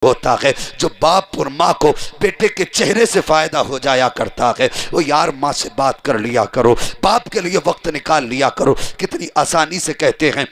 होता है। जो बाप और माँ को बेटे के चेहरे से फायदा हो जाया करता है, वो यार माँ से बात कर लिया करो, बाप के लिए वक्त निकाल लिया करो। कितनी आसानी से कहते हैं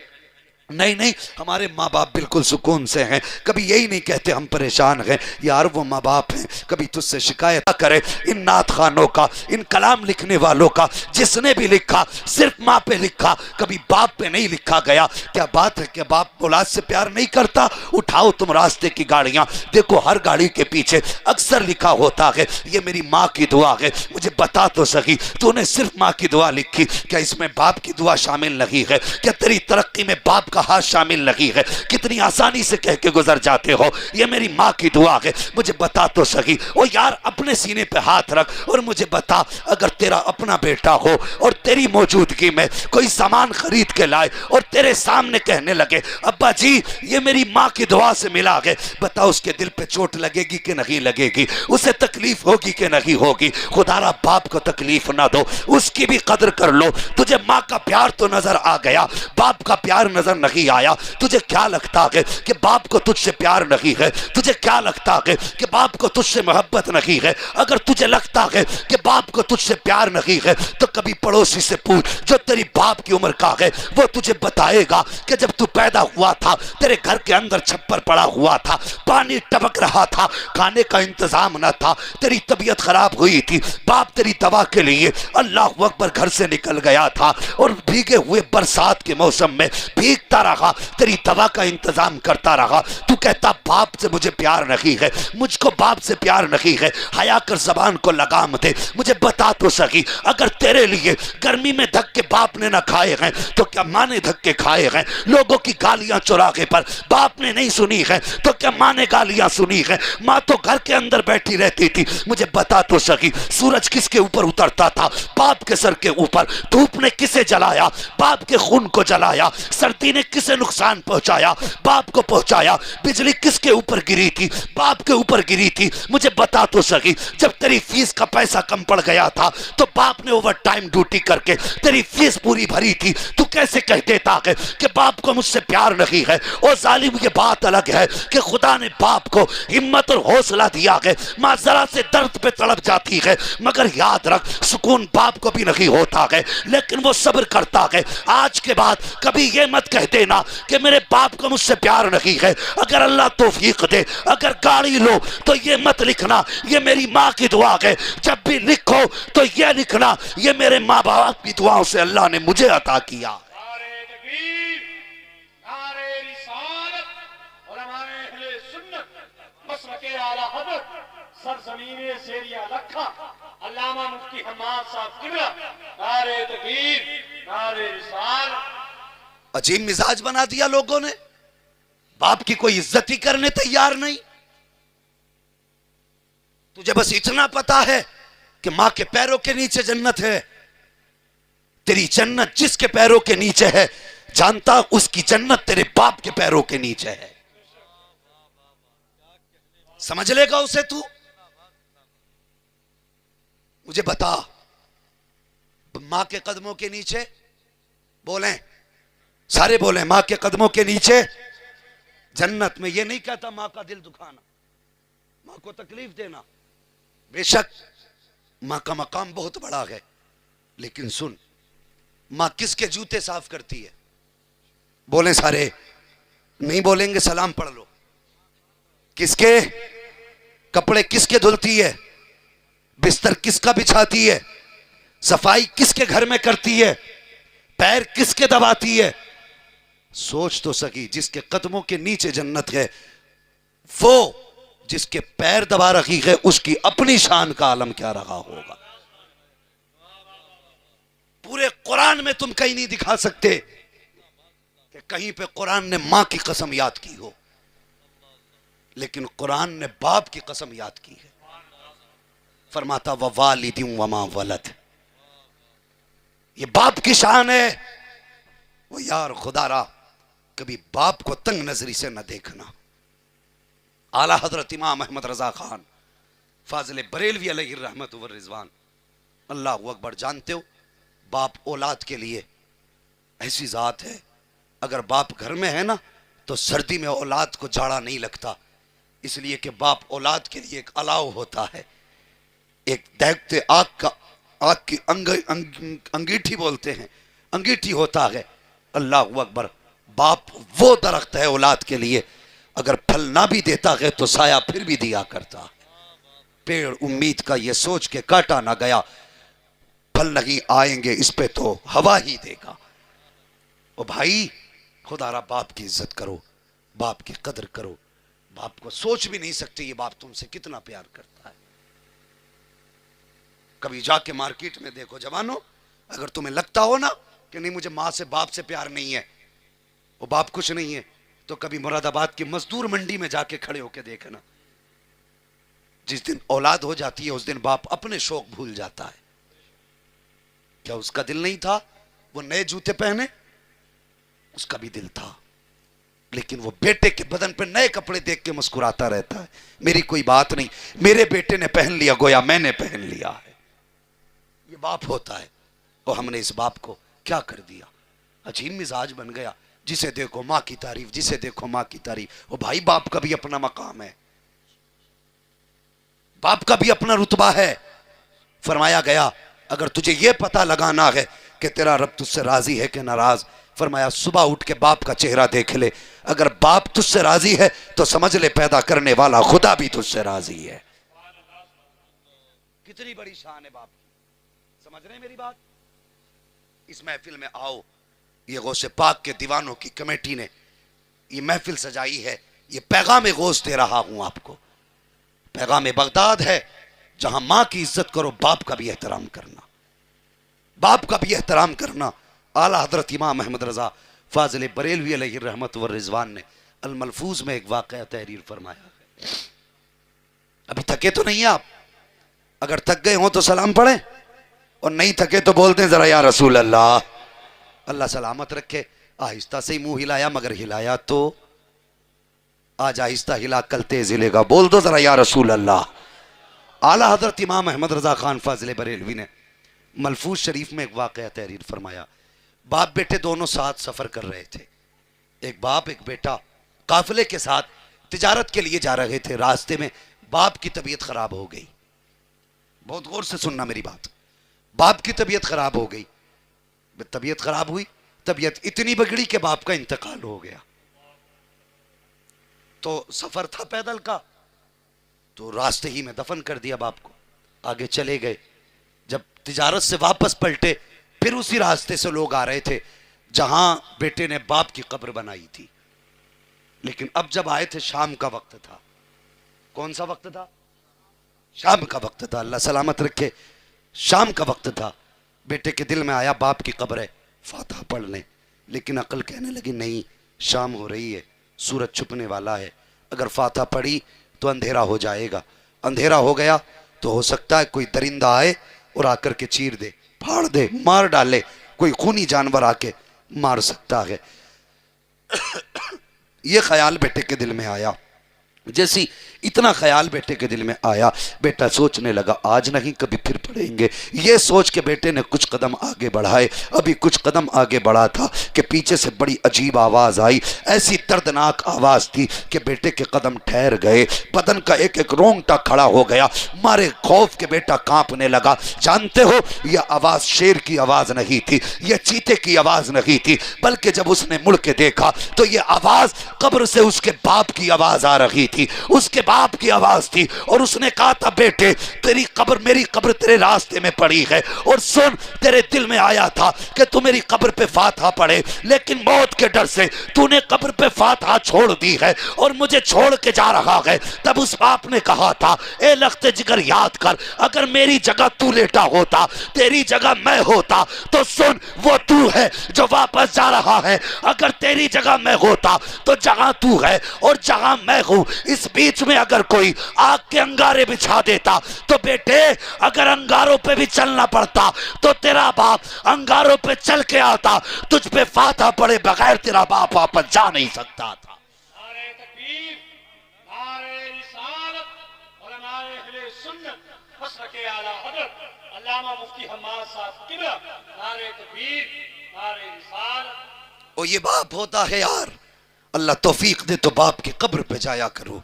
नहीं नहीं हमारे माँ बाप बिल्कुल सुकून से हैं, कभी यही नहीं कहते हम परेशान हैं। यार वो माँ बाप हैं, कभी तुझसे शिकायत ना करे। इन नात खानों का, इन कलाम लिखने वालों का, जिसने भी लिखा सिर्फ माँ पे लिखा, कभी बाप पे नहीं लिखा गया। क्या बात है कि बाप औलाद से प्यार नहीं करता? उठाओ तुम रास्ते की गाड़ियाँ, देखो हर गाड़ी के पीछे अक्सर लिखा होता है ये मेरी माँ की दुआ है। मुझे बता तो सही, तूने सिर्फ माँ की दुआ लिखी, क्या इसमें बाप की दुआ शामिल नहीं है? क्या तेरी तरक्की में बाप हाथ शामिल नहीं है? कितनी आसानी से कह के गुजर जाते हो ये मेरी माँ की दुआ है। मुझे बता तो सही, ओ यार अपने सीने पे हाथ रख और मुझे बता, अगर तेरा अपना बेटा हो और तेरी मौजूदगी में कोई सामान खरीद के लाए और तेरे सामने कहने लगे अब्बा जी ये मेरी माँ की दुआ से मिला है, बता उसके दिल पे चोट लगेगी कि नहीं लगेगी? उसे तकलीफ होगी कि नहीं होगी? खुदारा बाप को तकलीफ ना दो, उसकी भी कदर कर लो। तुझे माँ का प्यार तो नजर आ गया, बाप का प्यार नजर नहीं आया। तुझे क्या लगता है कि बाप को तुझसे प्यार नहीं है? तुझे क्या लगता है कि बाप को तुझसे मोहब्बत नहीं है? अगर तुझे लगता है कि बाप को तुझसे प्यार नहीं है तो कभी पड़ोसी से पूछ जो तेरी बाप की उम्र का है, वो तुझे बताएगा कि जब तू पैदा हुआ था तेरे घर के अंदर छप्पर पड़ा हुआ था, पानी टपक रहा था, खाने का इंतजाम न था, तेरी तबीयत खराब हुई थी, बाप तेरी दवा के लिए अल्लाह अकबर घर से निकल गया था और भीगे हुए बरसात के मौसम में भीगता रहा, तेरी दवा का इंतजाम करता रहा। तू कहता बाप से मुझे प्यार नहीं है, मुझको बाप से प्यार नहीं है। हया कर जबान को लगाम दे, मुझे बता तो सही, अगर तेरे लिए गर्मी में धक्के बाप ने ना खाए हैं तो क्या माँ ने धक्के खाए हैं? लोगों की गालियां चौराहे पर बाप ने नहीं सुनी है तो क्या माँ ने गालियां सुनी है? माँ तो घर के अंदर बैठी रहती थी। मुझे बता तो सही, सूरज किसके ऊपर उतरता था? बाप के सर के ऊपर। धूप ने किसे जलाया? बाप के खून को जलाया। सर्दी ने किसे नुकसान पहुंचाया? बाप को पहुंचाया। बिजली किसके ऊपर गिरी थी? बाप के ऊपर गिरी थी। मुझे बता तो सही, जब तेरी फीस का पैसा कम पड़ गया था तो बाप ने ओवर टाइम ड्यूटी करके तेरी फीस पूरी भरी थी। तू कैसे कह देता है कि बाप को मुझसे प्यार नहीं है? और जालिम ये बात अलग है कि खुदा ने बाप को हिम्मत और हौसला दिया है। माँ जरा से दर्द पे तड़प जाती है मगर याद रख सुकून बाप को भी नहीं होता है, लेकिन वो सब्र करता है। आज के बाद कभी ये मत कह देना कि मेरे बाप को मुझसे प्यार नहीं है। अगर अल्लाह तौफीक दे, अगर गाड़ी लो तो ये मत लिखना ये मेरी माँ की दुआ है। जब भी लिखो तो ये लिखना ये मेरे माँ बाप की दुआओं से अल्लाह ने मुझे अता किया। अजीब मिजाज बना दिया लोगों ने, बाप की कोई इज्जत ही करने तैयार नहीं। तुझे बस इतना पता है कि मां के पैरों के नीचे जन्नत है। तेरी जन्नत जिसके पैरों के नीचे है, जानता उसकी जन्नत तेरे बाप के पैरों के नीचे है। समझ लेगा उसे तू? मुझे बता, मां के कदमों के नीचे बोले, सारे बोले मां के कदमों के नीचे जन्नत। में ये नहीं कहता मां का दिल दुखाना, मां को तकलीफ देना। बेशक मां का मकाम बहुत बड़ा है, लेकिन सुन, मां किसके जूते साफ करती है? बोले सारे, नहीं बोलेंगे सलाम पढ़ लो। किसके कपड़े किसके धुलती है? बिस्तर किसका बिछाती है? सफाई किसके घर में करती है? पैर किसके दबाती है? सोच तो सकी, जिसके कदमों के नीचे जन्नत है, वो जिसके पैर दबा रखी है उसकी अपनी शान का आलम क्या रहा होगा। पूरे कुरान में तुम कहीं नहीं दिखा सकते कि कहीं पे कुरान ने मां की कसम याद की हो, लेकिन कुरान ने बाप की कसम याद की है। फरमाता व वालिदिन वमा वलद, ये बाप की शान है। वो यार खुदारा कभी बाप को तंग नजरी से न देखना। आला हजरत इमाम अहमद रजा खान फाजिल बरेलवी अलैहि रहमत व रिजवान, अल्लाह अकबर। जानते हो बाप औलाद के लिए ऐसी जात है, अगर बाप घर में है ना तो सर्दी में औलाद को जाड़ा नहीं लगता, इसलिए कि बाप औलाद के लिए एक अलाव होता है, एक दहकते आग की अंगीठी बोलते हैं, अंगीठी होता है। अल्लाह अकबर। बाप वो दरख्त है औलाद के लिए, अगर फल ना भी देता है तो साया फिर भी दिया करता है। पेड़ उम्मीद का ये सोच के काटा ना गया फल नहीं आएंगे इस पे तो हवा ही देगा। ओ भाई, खुदारा बाप की इज्जत करो, बाप की कदर करो। बाप को सोच भी नहीं सकते ये बाप तुमसे कितना प्यार करता है। कभी जाके मार्केट में देखो जवानों, अगर तुम्हें लगता हो ना कि नहीं मुझे माँ से बाप से प्यार नहीं है, वो बाप कुछ नहीं है, तो कभी मुरादाबाद की मजदूर मंडी में जाके खड़े होके देखना। जिस दिन औलाद हो जाती है उस दिन बाप अपने शौक भूल जाता है। क्या उसका दिल नहीं था वो नए जूते पहने? उसका भी दिल था, लेकिन वो बेटे के बदन पर नए कपड़े देख के मुस्कुराता रहता है। मेरी कोई बात नहीं, मेरे बेटे ने पहन लिया गोया मैंने पहन लिया है। ये बाप होता है। और हमने इस बाप को क्या कर दिया, अजीब मिजाज बन गया। जिसे देखो माँ की तारीफ, जिसे देखो माँ की तारीफ। और भाई बाप का भी अपना मकाम है, बाप का भी अपना रुतबा है। फरमाया गया अगर तुझे यह पता लगाना है कि तेरा रब तुझसे राजी है कि नाराज, फरमाया सुबह उठ के बाप का चेहरा देख ले। अगर बाप तुझसे राजी है तो समझ ले पैदा करने वाला खुदा भी तुझसे राजी है। कितनी बड़ी शान है बाप की, समझ रहे हैं मेरी बात? इस महफिल में आओ, ये गौसे पाक के दीवानों की कमेटी ने ये महफिल सजाई है। ये पैगाम गौस दे रहा हूं आपको, पैगाम बगदाद है, जहां मां की इज्जत करो, बाप का भी एहतराम करना, बाप का भी एहतराम करना। आला हजरत इमाम अहमद रजा फाजिल बरेलवी अलैहि रहमत व रिजवान ने अल मलफूज में एक वाक़या तहरीर फरमाया है। अभी थके तो नहीं आप? अगर थक गए हो तो सलाम पढ़े, और नहीं थके तो बोलते हैं जरा या रसूल अल्लाह। अल्लाह सलामत रखे। आहिस्ता से ही मुंह हिलाया, मगर हिलाया तो आज आहिस्ता हिला कल तेज हिलेगा। बोल दो जरा या रसूल अल्लाह। आला हजरत इमाम अहमद रजा खान फाजिल बरेलवी ने मलफूज शरीफ में एक वाक़या तहरीर फरमाया। बाप बेटे दोनों साथ सफर कर रहे थे। एक बाप एक बेटा काफिले के साथ तिजारत के लिए जा रहे थे। रास्ते में बाप की तबीयत खराब हो गई। बहुत गौर से सुनना मेरी बात। बाप की तबीयत खराब हो गई। तबीयत खराब हुई, तबीयत इतनी बिगड़ी कि बाप का इंतकाल हो गया। तो सफर था पैदल का, तो रास्ते ही में दफन कर दिया बाप को। आगे चले गए। जब तिजारत से वापस पलटे, फिर उसी रास्ते से लोग आ रहे थे जहां बेटे ने बाप की कब्र बनाई थी। लेकिन अब जब आए थे शाम का वक्त था। कौन सा वक्त था? शाम का वक्त था। अल्लाह सलामत रखे। शाम का वक्त था। बेटे के दिल में आया बाप की कब्र है, फातिहा पढ़ लें। लेकिन अकल कहने लगी नहीं, शाम हो रही है, सूरज छुपने वाला है, अगर फातिहा पढ़ी तो अंधेरा हो जाएगा। अंधेरा हो गया तो हो सकता है कोई दरिंदा आए और आकर के चीर दे, फाड़ दे, मार डाले, कोई खूनी जानवर आके मार सकता है। ये ख्याल बेटे के दिल में आया। जैसी इतना ख्याल बेटे के दिल में आया, बेटा सोचने लगा आज नहीं कभी फिर पढ़ेंगे। ये सोच के बेटे ने कुछ कदम आगे बढ़ाए। अभी कुछ कदम आगे बढ़ा था कि पीछे से बड़ी अजीब आवाज़ आई। ऐसी दर्दनाक आवाज़ थी कि बेटे के कदम ठहर गए, बदन का एक एक रोंगटा खड़ा हो गया। मारे खौफ के बेटा कांपने लगा। जानते हो यह आवाज़ शेर की आवाज़ नहीं थी, यह चीते की आवाज़ नहीं थी, बल्कि जब उसने मुड़ के देखा तो यह आवाज़ कब्र से उसके बाप की आवाज़ आ रही थी, उसके बाप की आवाज थी। और उसने कहा था बेटे तेरी कब्र, मेरी कब्र तेरे रास्ते में पड़ी है, और सुन तेरे दिल में आया था कि तू मेरी कब्र पे फातिहा पढ़े, लेकिन मौत के डर से तूने कब्र पे फातिहा छोड़ दी है और मुझे छोड़ के जा रहा है। तब उस बाप ने कहा था ए लख्ते जिगर याद कर, अगर मेरी जगह तू लेटा होता, तेरी जगह मैं होता, तो सुन वो तू है जो वापस जा रहा है। अगर तेरी जगह मैं होता तो जहां तू है और जहां मैं हूं इस बीच में अगर कोई आग के अंगारे बिछा देता तो बेटे अगर अंगारों पे भी चलना पड़ता तो तेरा बाप अंगारों पे चल के आता, तुझ पे फातिहा पड़े बगैर तेरा बाप वापस जा नहीं सकता था। और ये बाप होता है यार। अल्लाह तौफीक दे तो बाप की कब्र पे जाया करो।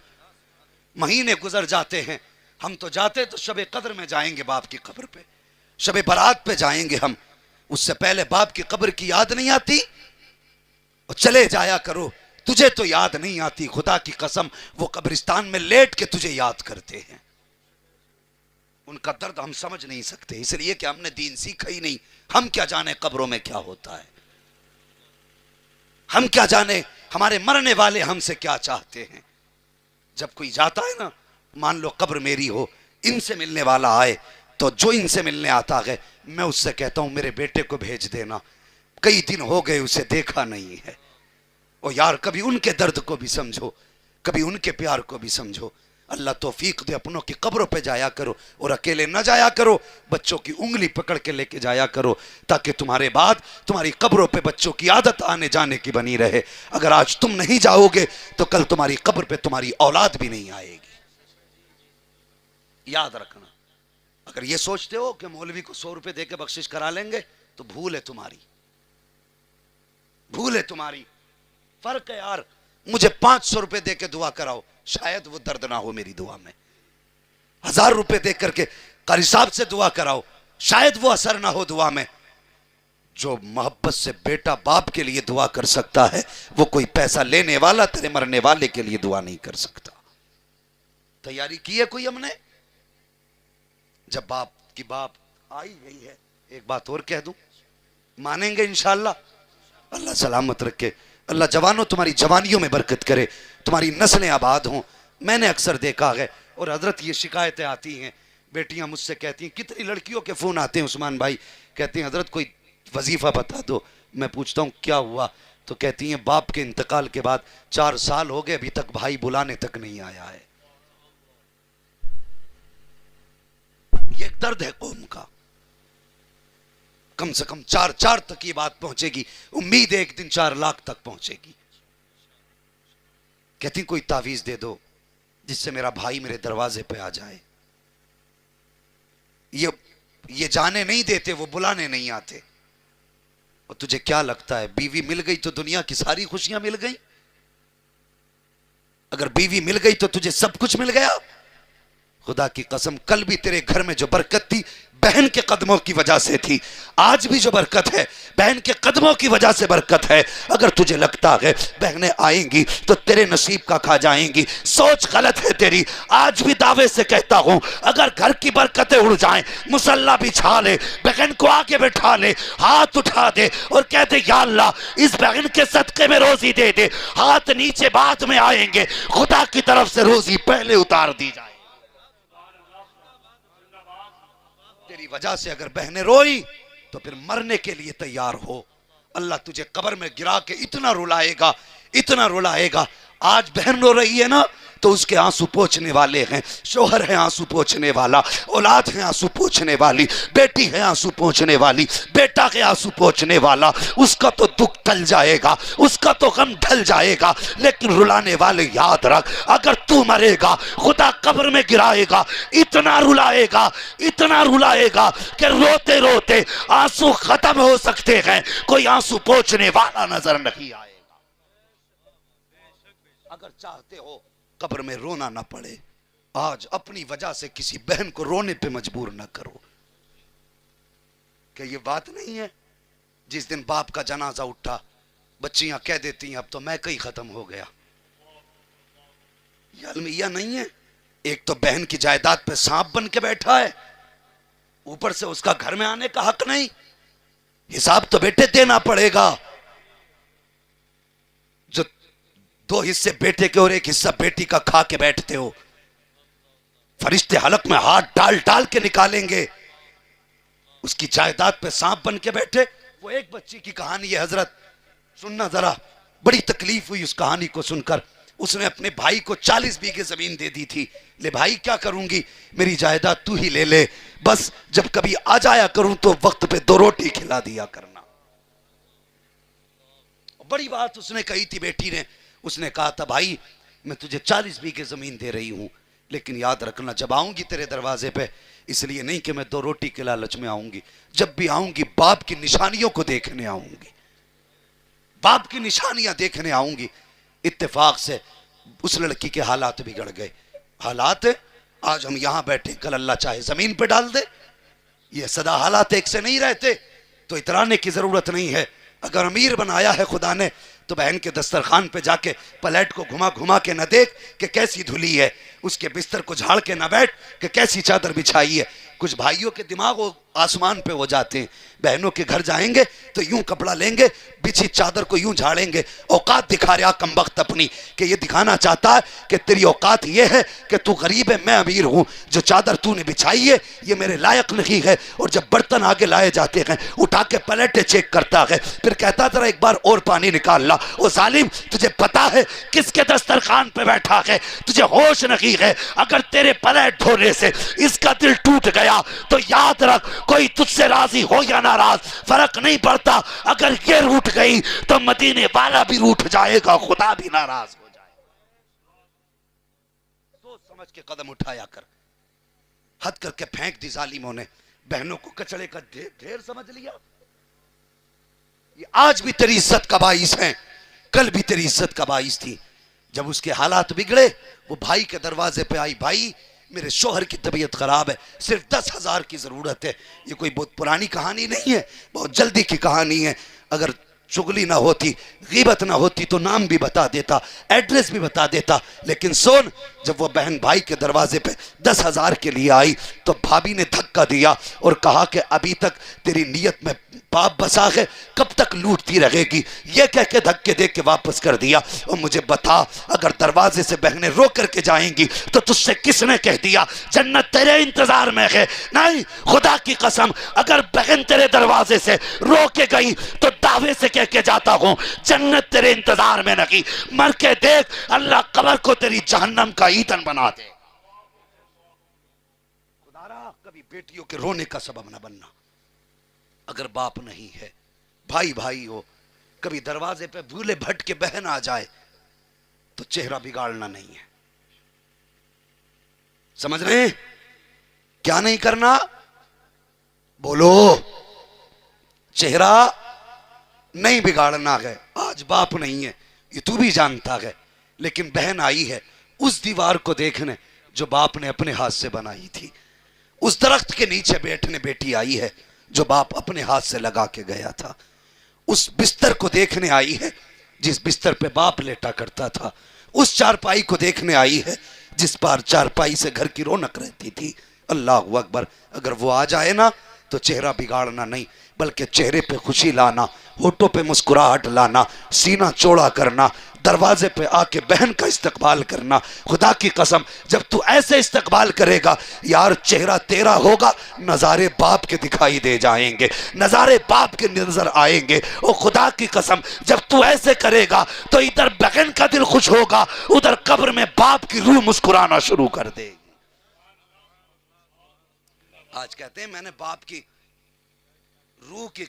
महीने गुजर जाते हैं, हम तो जाते तो शब कद्र में जाएंगे बाप की कब्र पे, शब बारात पे जाएंगे हम, उससे पहले बाप की कब्र की याद नहीं आती। और चले जाया करो, तुझे तो याद नहीं आती, खुदा की कसम वो कब्रिस्तान में लेट के तुझे याद करते हैं। उनका दर्द हम समझ नहीं सकते, इसलिए कि हमने दीन सीखा ही नहीं। हम क्या जाने कब्रों में क्या होता है, हम क्या जाने हमारे मरने वाले हमसे क्या चाहते हैं। जब कोई जाता है ना, मान लो कब्र मेरी हो, इनसे मिलने वाला आए, तो जो इनसे मिलने आता है मैं उससे कहता हूं मेरे बेटे को भेज देना, कई दिन हो गए उसे देखा नहीं है। ओ यार, कभी उनके दर्द को भी समझो, कभी उनके प्यार को भी समझो। अल्लाह तौफीक दे, अपनों की कब्रों पे जाया करो और अकेले न जाया करो, बच्चों की उंगली पकड़ के लेके जाया करो, ताकि तुम्हारे बाद तुम्हारी कब्रों पे बच्चों की आदत आने जाने की बनी रहे। अगर आज तुम नहीं जाओगे तो कल तुम्हारी कब्र पे तुम्हारी औलाद भी नहीं आएगी। याद रखना, अगर ये सोचते हो कि मौलवी को 100 रुपए देके बख्शिश करा लेंगे तो भूल है तुम्हारी, भूल है तुम्हारी। फर्क है यार, मुझे 500 रुपए देके दुआ कराओ, शायद वो दर्द ना हो मेरी दुआ में। 1000 रुपए दे करके कारी साहब से दुआ कराओ, शायद वो असर ना हो दुआ में। जो मोहब्बत से बेटा बाप के लिए दुआ कर सकता है, वो कोई पैसा लेने वाला तेरे मरने वाले के लिए दुआ नहीं कर सकता। तैयारी की है कोई हमने? जब बाप की बाप आई गई है, एक बात और कह दूं, मानेंगे इंशाअल्लाह। अल्लाह सलामत रखे, अल्लाह जवानों तुम्हारी जवानियों में बरकत करे, तुम्हारी नस्लें आबाद हों। मैंने अक्सर देखा है, और हजरत ये शिकायतें आती हैं, बेटियां मुझसे कहती हैं, कितनी लड़कियों के फ़ोन आते हैं उस्मान भाई, कहती हैं हजरत कोई वजीफ़ा बता दो। मैं पूछता हूँ क्या हुआ, तो कहती हैं बाप के इंतकाल के बाद 4 साल हो गए, अभी तक भाई बुलाने तक नहीं आया है। ये एक दर्द है कौम का। कम से कम 4 तक ये बात पहुंचेगी, उम्मीद है एक दिन 4 लाख तक पहुंचेगी। कहती कोई तावीज दे दो जिससे मेरा भाई मेरे दरवाजे पे आ जाए। ये जाने नहीं देते, वो बुलाने नहीं आते। और तुझे क्या लगता है बीवी मिल गई तो दुनिया की सारी खुशियां मिल गई? अगर बीवी मिल गई तो तुझे सब कुछ मिल गया? खुदा की कसम, कल भी तेरे घर में जो बरकत थी बहन के कदमों की वजह से थी, आज भी जो बरकत है बहन के कदमों की वजह से बरकत है। अगर तुझे लगता है बहनें आएंगी तो तेरे नसीब का खा जाएंगी, सोच गलत है तेरी। आज भी दावे से कहता हूं, अगर घर की बरकतें उड़ जाएं, मुसल्ला बिछा ले, बहन को आगे बैठा ले, हाथ उठा दे और कह दे या अल्लाह इस बहन के सदके में रोजी दे दे। हाथ नीचे बाद में आएंगे, खुदा की तरफ से रोजी पहले उतार दी जाए। तेरी वजह से अगर बहनें रोई तो फिर मरने के लिए तैयार हो। अल्लाह तुझे कब्र में गिरा के इतना रुलाएगा, इतना रुलाएगा। आज बहन रो रही है ना, तो उसके आंसू पोंछने वाले हैं, शोहर है आंसू पोंछने वाला, औलाद है आंसू पोंछने वाली, बेटी है आंसू पोंछने वाली, बेटा के आंसू पोंछने वाला। उसका तो दुख टल जाएगा, उसका तो गम ढल जाएगा, लेकिन रुलाने वाले याद रख, अगर तू मरेगा खुदा कब्र में गिराएगा, इतना रुलाएगा, इतना रुलाएगा कि रोते रोते आंसू खत्म हो सकते हैं, कोई आंसू पोंछने वाला नजर नहीं आएगा। अगर चाहते हो कब्र में रोना ना पड़े, आज अपनी वजह से किसी बहन को रोने पे मजबूर ना करो। क्या ये बात नहीं है? जिस दिन बाप का जनाजा उठा, बच्चियां कह देती हैं अब तो मैं कहीं खत्म हो गया। ये अलमिया नहीं है, एक तो बहन की जायदाद पे सांप बन के बैठा है, ऊपर से उसका घर में आने का हक नहीं। हिसाब तो बेटे देना पड़ेगा। जो 2 हिस्से बेटे के और 1 हिस्सा बेटी का खा के बैठते हो, फरिश्ते हलक में हाथ डाल डाल के निकालेंगे। उसकी जायदाद पे सांप बन के बैठे। वो एक बच्ची की कहानी है हजरत, सुनना जरा, बड़ी तकलीफ हुई उस कहानी को सुनकर। उसने अपने भाई को 40 बीघे जमीन दे दी थी। ले भाई क्या करूंगी, मेरी जायदाद तू ही ले ले, बस जब कभी आ जाया करूं तो वक्त पे 2 रोटी खिला दिया करना। बड़ी बात उसने कही थी बेटी ने। उसने कहा था भाई मैं तुझे 40 बीघे जमीन दे रही हूं, लेकिन याद रखना जब आऊंगी तेरे दरवाजे पे, इसलिए नहीं कि मैं 2 रोटी के लालच में आऊंगी, जब भी आऊंगी बाप की निशानियों को देखने आऊंगी, बाप की निशानियां देखने आऊंगी। इत्तेफाक से उस लड़की के हालात बिगड़ गए। हालात है, आज हम यहां बैठे, कल अल्लाह चाहे जमीन पे डाल दे। ये सदा हालात एक से नहीं रहते, तो इतराने की जरूरत नहीं है। अगर अमीर बनाया है खुदा ने, तो बहन के दस्तरखान पे जाके प्लेट को घुमा घुमा के न देख कि कैसी धुली है, उसके बिस्तर को झाड़ के न बैठ कि कैसी चादर बिछाई है। कुछ भाइयों के दिमाग वो आसमान पे हो जाते हैं। बहनों के घर जाएंगे तो यूं कपड़ा लेंगे, बिछी चादर को यूं झाड़ेंगे। औकात दिखा रहा कमबख्त अपनी, कि ये दिखाना चाहता है कि तेरी औकात ये है कि तू गरीब है, मैं अमीर हूं। जो चादर तूने बिछाई है ये मेरे लायक नहीं है। और जब बर्तन आगे लाए जाते हैं, उठा के प्लेटें चेक करता है, फिर कहता जरा एक बार और पानी निकाल ला। ओ जालिम, तुझे पता है किसके दस्तरखान पे बैठा है? तुझे होश नहीं है। अगर तेरे प्लेट धोने से इसका दिल टूट गया तो याद रख, कोई तुझसे राजी हो या नाराज फर्क नहीं पड़ता। अगर ये रूठ गई तो मदीने वाला भी रूठ जाएगा, खुदा भी नाराज हो जाएगा। सोच समझ के कदम उठाया कर। हद करके फेंक दी जालिमों ने। बहनों को कचड़े का ढेर समझ लिया। ये आज भी तेरी इज्जत का बाइस है, कल भी तेरी इज्जत का बाइस थी। जब उसके हालात बिगड़े, वो भाई के दरवाजे पे आई, भाई मेरे शोहर की तबीयत खराब है, सिर्फ 10,000 की जरूरत है। ये कोई बहुत पुरानी कहानी नहीं है, बहुत जल्दी की कहानी है। अगर चुगली ना होती, गीबत ना होती तो नाम भी बता देता, एड्रेस भी बता देता। लेकिन सोन, जब वो बहन भाई के दरवाजे पे 10,000 के लिए आई तो भाभी ने धक्का दिया और कहा कि अभी तक तेरी नीयत में पाप बसा है, कब तक लूटती रहेगी? ये कह के धक्के दे के वापस कर दिया। और मुझे बता, अगर दरवाजे से बहनें रो करके जाएंगी तो तुझसे किसने कह दिया जन्नत तेरे इंतजार में है? नहीं, खुदा की कसम, अगर बहन तेरे दरवाजे से रो के गई तो दावे से कह के जाता हूं जन्नत तेरे इंतजार में नहीं। मर के देख, अल्लाह कब्र को तेरी जहन्नम का ईंधन बना दे। खुदारा, कभी बेटियों के रोने का सबब न बनना। अगर बाप नहीं है, भाई भाई हो, कभी दरवाजे पे भूले भट के बहन आ जाए तो चेहरा बिगाड़ना नहीं है। समझ रहे हैं? क्या नहीं करना? बोलो। चेहरा नहीं बिगाड़ना है। आज बाप नहीं है, ये तू भी जानता है, लेकिन बहन आई है उस दीवार को देखने जो बाप ने अपने हाथ से बनाई थी। उस दरख्त के नीचे बैठने बेटी आई है जो बाप अपने हाथ से लगा के गया था। उस बिस्तर को देखने आई है जिस बिस्तर पे बाप लेटा करता था। उस चारपाई को देखने आई है जिस पर चारपाई से घर की रौनक रहती थी। अल्लाह अकबर। अगर वो आ जाए ना तो चेहरा बिगाड़ना नहीं, बल्कि चेहरे पे खुशी लाना, होठों पे मुस्कुराहट लाना, सीना चौड़ा करना, दरवाजे पे आके बहन का इस्तकबाल करना। खुदा की कसम, जब तू ऐसे इस्तकबाल करेगा यार, चेहरा तेरा होगा, नज़ारे बाप के दिखाई दे जाएंगे, नज़ारे बाप के नजर आएंगे। और खुदा की कसम, जब तू ऐसे करेगा तो इधर बहन का दिल खुश होगा, उधर कब्र में बाप की रूह मुस्कुराना शुरू कर देगी। आज कहते हैं मैंने बाप की रूह की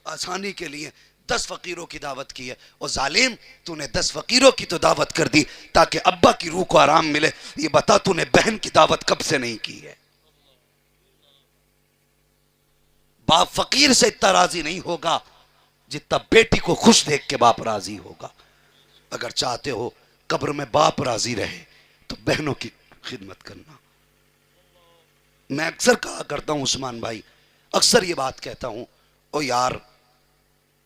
आसानी के लिए 10 फकीरों की दावत की है। और जालिम, तूने 10 फकीरों की तो दावत कर दी ताकि अब्बा की रूह को आराम मिले। ये बता, तूने बहन की दावत कब से नहीं की है? बाप फकीर से इतना राजी नहीं होगा जितना बेटी को खुश देख के बाप राजी होगा। अगर चाहते हो कब्र में बाप राजी रहे तो बहनों की खिदमत करना। मैं अक्सर कहा करता हूं उस्मान भाई, अक्सर ये बात कहता हूं, ओ यार,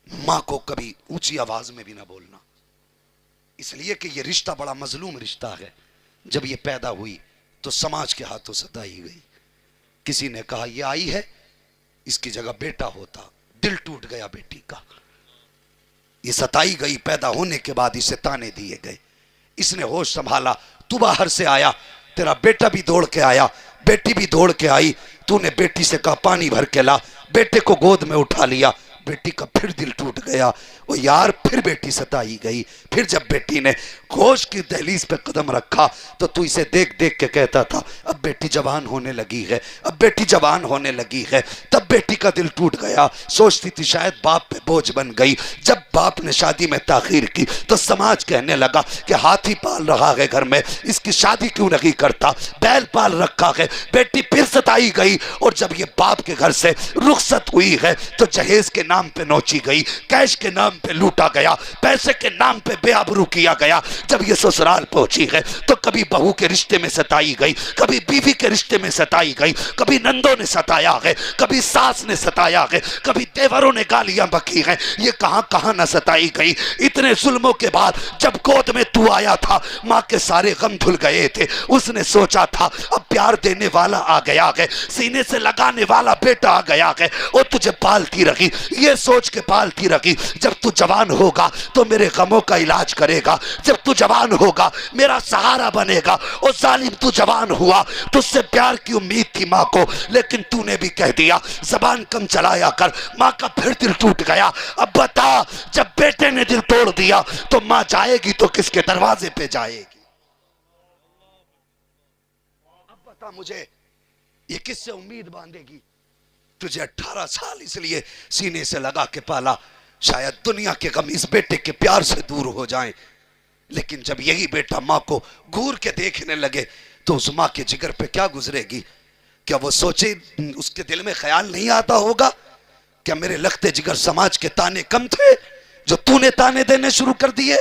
मां को कभी ऊंची आवाज में भी ना बोलना, इसलिए कि ये रिश्ता बड़ा मजलूम रिश्ता है। जब ये पैदा हुई तो समाज के हाथों सताई गई। किसी ने कहा ये आई है, इसकी जगह बेटा होता, दिल टूट गया बेटी का। ये सताई गई, पैदा होने के बाद इसे ताने दिए गए। इसने होश संभाला, तू बाहर से आया, तेरा बेटा भी दौड़ के आया, बेटी भी दौड़ के आई। तूने बेटी से कहा पानी भर के ला, बेटे को गोद में उठा लिया। बेटी का फिर दिल टूट गया। वो यार, फिर बेटी सताई गई। फिर जब बेटी ने होश की दहलीज पे कदम रखा तो तू इसे देख देख के कहता था अब बेटी जवान होने लगी है, अब बेटी जवान होने लगी है। तब बेटी का दिल टूट गया, सोचती थी शायद बाप पे बोझ बन गई। जब बाप ने शादी में ताखीर की तो समाज कहने लगा कि हाथी पाल रहा है घर में, इसकी शादी क्यों नहीं करता, बैल पाल रखा है। बेटी फिर सताई गई और जब ये बाप के घर से रुखसत हुई है तो जहेज के नाम पे नोची गई, कैश के नाम पे लूटा गया, पैसे के नाम पे बेआबरू किया गया। जब ये ससुराल पहुंची है तो कभी बहू के रिश्ते में सताई गई, कभी बीवी के रिश्ते में सताई गई, कभी नंदों ने सताया है, कभी सास ने सताया है, कभी देवरों ने गालियां बकी हैं। ये कहां कहां न सताई गई। इतने जुल्मों के बाद जब गोद में तू आया था, मां के सारे गम धुल गए थे। उसने सोचा था अब प्यार देने वाला आ गया है, सीने से लगाने वाला बेटा आ गया है, वो तुझे पालती रही, ये सोच के पालती रही जब तू जवान होगा तो मेरे गमों का इलाज करेगा, जब तू जवान होगा मेरा सहारा बनेगा। और जालिम तू जवान हुआ, तुझसे प्यार की उम्मीद थी मां को, लेकिन तूने भी कह दिया जबान कम चलाया कर। मां का फिर दिल टूट गया। अब बता, जब बेटे ने दिल तोड़ दिया तो मां जाएगी तो किसके दरवाजे पे जाएगी? अब बता मुझे, ये किससे उम्मीद बांधेगी? तुझे 18 साल इसलिए सीने से लगा के पाला, शायद दुनिया के गम इस बेटे के प्यार से दूर हो जाएं। लेकिन जब यही बेटा मां को घूर के देखने लगे तो उस मां के जिगर पे क्या गुजरेगी? क्या वो सोचे, उसके दिल में ख्याल नहीं आता होगा क्या मेरे लगते जिगर समाज के ताने कम थे जो तूने ताने देने शुरू कर दिए?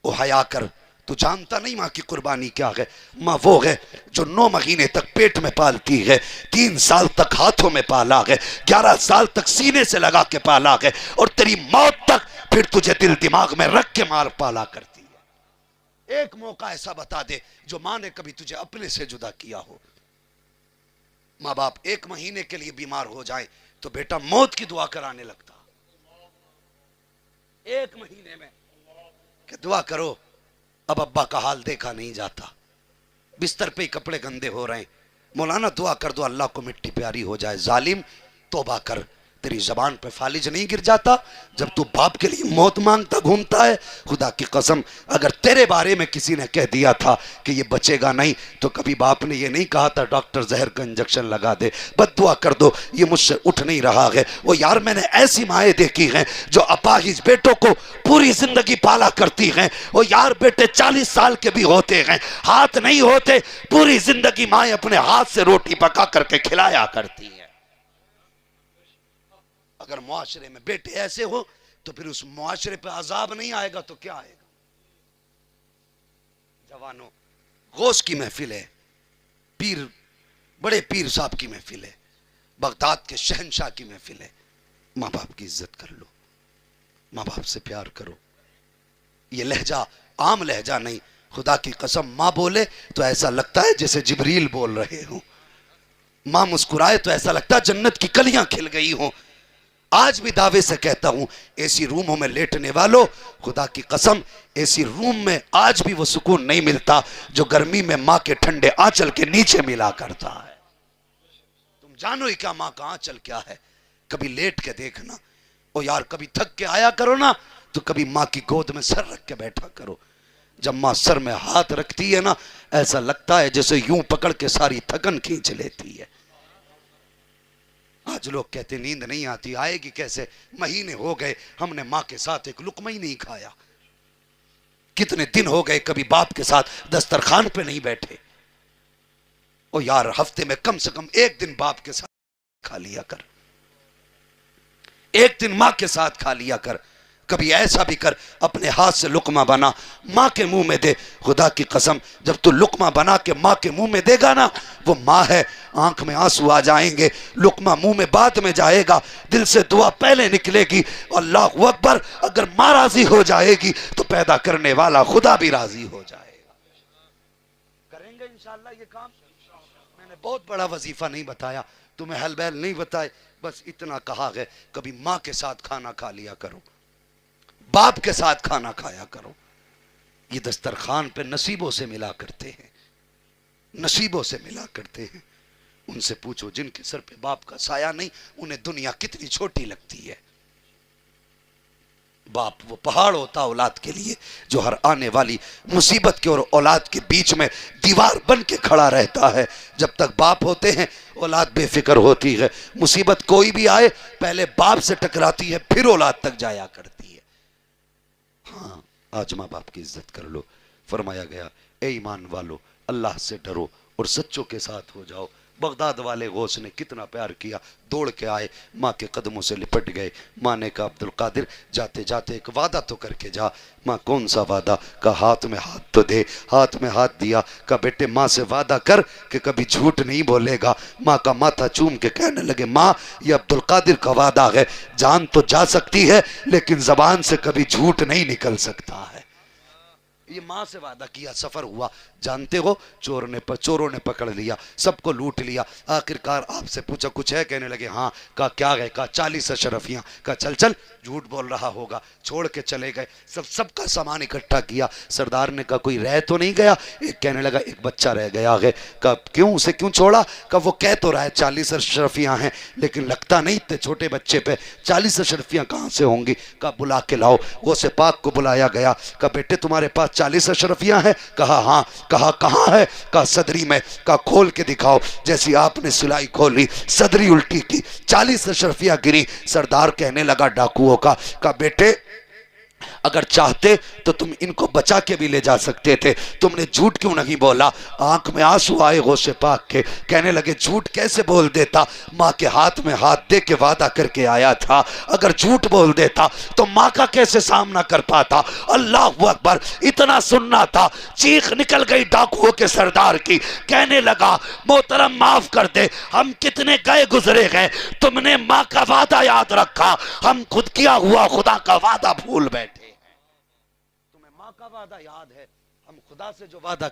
ओ हया कर, तू जानता नहीं मां की कुर्बानी क्या है। मां वो है जो 9 महीने तक पेट में पालती है, 3 साल तक हाथों में पाला है, 11 साल तक सीने से लगा के पाला है, और तेरी मौत तक फिर तुझे दिल दिमाग में रख के मार पाला करती है। एक मौका ऐसा बता दे जो मां ने कभी तुझे अपने से जुदा किया हो। मां बाप 1 महीने के लिए बीमार हो जाए तो बेटा मौत की दुआ कराने लगता। 1 महीने में कि दुआ करो, अब अब्बा का हाल देखा नहीं जाता, बिस्तर पे ही कपड़े गंदे हो रहे हैं, मौलाना दुआ कर दो अल्लाह को मिट्टी प्यारी हो जाए। जालिम तौबा कर, तेरी जबान पे फालिज नहीं गिर जाता जब तू बाप के लिए मौत मांगता घूमता है? खुदा की कसम, अगर तेरे बारे में किसी ने कह दिया था कि ये बचेगा नहीं तो कभी बाप ने ये नहीं कहा था डॉक्टर जहर का इंजेक्शन लगा दे, बद्दुआ कर दो ये मुझसे उठ नहीं रहा है। वो यार मैंने ऐसी माएँ देखी हैं जो अपाहिज बेटों को पूरी जिंदगी पाला करती हैं। वो यार बेटे 40 साल के भी होते हैं, हाथ नहीं होते, पूरी जिंदगी माएँ अपने हाथ से रोटी पका करके खिलाया करती हैं। अगर मुआशरे में बेटे ऐसे हो तो फिर उस मुआशरे पे अजाब नहीं आएगा तो क्या आएगा? जवानों, गौस की महफिल है, पीर, बड़े पीर साहब की महफिल है, बगदाद के शहंशाह की महफिल है। माँ बाप की इज्जत कर लो, माँ बाप से प्यार करो। ये लहजा आम लहजा नहीं, खुदा की कसम माँ बोले तो ऐसा लगता है जैसे जिब्रील बोल रहे हो, माँ मुस्कुराए तो ऐसा लगता है जन्नत की कलियां खिल गई हो। आज भी दावे से कहता हूं, एसी रूमों में लेटने वालों, खुदा की कसम एसी रूम में आज भी वो सुकून नहीं मिलता जो गर्मी में मां के ठंडे आंचल के नीचे मिला करता है। तुम जानो ही क्या मां का आंचल क्या है? कभी लेट के देखना। ओ यार, कभी थक के आया करो ना तो कभी मां की गोद में सर रख के बैठा करो। जब मां सर में हाथ रखती है ना, ऐसा लगता है जैसे यूं पकड़ के सारी थकन खींच लेती है। आज लोग कहते नींद नहीं आती, आएगी कैसे? महीने हो गए हमने मां के साथ एक लुकमा ही नहीं खाया। कितने दिन हो गए कभी बाप के साथ दस्तरखान पे नहीं बैठे। ओ यार, हफ्ते में कम से कम 1 दिन बाप के साथ खा लिया कर, 1 दिन मां के साथ खा लिया कर। कभी ऐसा भी कर, अपने हाथ से लुकमा बना, मां के मुंह में दे। खुदा की कसम, जब तू लुकमा बना के मां के मुंह में देगा ना, वो मां है, आंख में आंसू आ जाएंगे, लुकमा मुंह में बाद में जाएगा, दिल से दुआ पहले निकलेगी। अल्लाहू अकबर, अगर मां राजी हो जाएगी तो पैदा करने वाला खुदा भी राजी हो जाएगा। करेंगे इंशाअल्लाह ये काम। मैंने बहुत बड़ा वजीफा नहीं बताया, तुम्हें हल बैल नहीं बताए, बस इतना कहा है कभी मां के साथ खाना खा लिया करो, बाप के साथ खाना खाया करो। ये दस्तरखान पे नसीबों से मिला करते हैं, नसीबों से मिला करते हैं। उनसे पूछो जिनके सर पे बाप का साया नहीं, उन्हें दुनिया कितनी छोटी लगती है। बाप वो पहाड़ होता औलाद के लिए जो हर आने वाली मुसीबत के और औलाद के बीच में दीवार बन के खड़ा रहता है। जब तक बाप होते हैं औलाद बेफिक्र होती है, मुसीबत कोई भी आए पहले बाप से टकराती है, फिर औलाद तक जाया करती है। हाँ, आज माँ बाप की इज्जत कर लो। फरमाया गया, ए ईमान वालो, अल्लाह से डरो और सच्चों के साथ हो जाओ, बगदाद वाले गौस ने कितना प्यार किया, दौड़ के आए, माँ के कदमों से लिपट गए। माँ ने कहा अब्दुल कादिर जाते जाते एक वादा तो करके जा। माँ कौन सा वादा? का हाथ में हाथ तो दे। हाथ में हाथ दिया। का बेटे माँ से वादा कर कि कभी झूठ नहीं बोलेगा। माँ का माथा चूम के कहने लगे माँ ये अब्दुल कादिर का वादा है, जान तो जा सकती है लेकिन जबान से कभी झूठ नहीं निकल सकता है। ये माँ से वादा किया, सफर हुआ, जानते हो चोरों ने पकड़ लिया, सबको लूट लिया। आखिरकार आपसे पूछा कुछ है? कहने लगे हाँ। कहा क्या है? कहा 40 अशरफियाँ। कहा चल चल, झूठ बोल रहा होगा। छोड़ के चले गए, सबका सामान इकट्ठा किया। सरदार ने कहा कोई रह तो नहीं गया? एक कहने लगा एक बच्चा रह गया है। कहा क्यों, उसे क्यों छोड़ा? कहा वो कह तो रहा है 40 अशरफियाँ हैं लेकिन लगता नहीं इतने छोटे बच्चे पे 40 अशरफियाँ कहाँ से होंगी? कहा बुला के लाओ। वो से पाक को बुलाया गया। कहा बेटे तुम्हारे पास 40 अशरफियाँ हैं? कहा हाँ। कहा कहाँ है? कहा सदरी में। कहा खोल के दिखाओ। जैसी आपने सिलाई खोली, सदरी उल्टी की, 40 अशरफियाँ गिरी। सरदार कहने लगा डाकुओं का, कहा बेटे अगर चाहते तो तुम इनको बचा के भी ले जा सकते थे, तुमने झूठ क्यों नहीं बोला? आंख में आंसू आए गौसे पाक के, कहने लगे झूठ कैसे बोल देता, माँ के हाथ में हाथ दे के वादा करके आया था। अगर झूठ बोल देता तो माँ का कैसे सामना कर पाता? अल्लाह अकबर, इतना सुनना था। चीख निकल गई डाकुओं के सरदार की, कहने लगा मोहतरम माफ कर दे, हम कितने गए गुजरे गए, तुमने माँ का वादा याद रखा, हम खुद किया हुआ खुदा का वादा भूल बैठे। तुम्हें माँ का वादा याद है, हम खुदा से जो वादा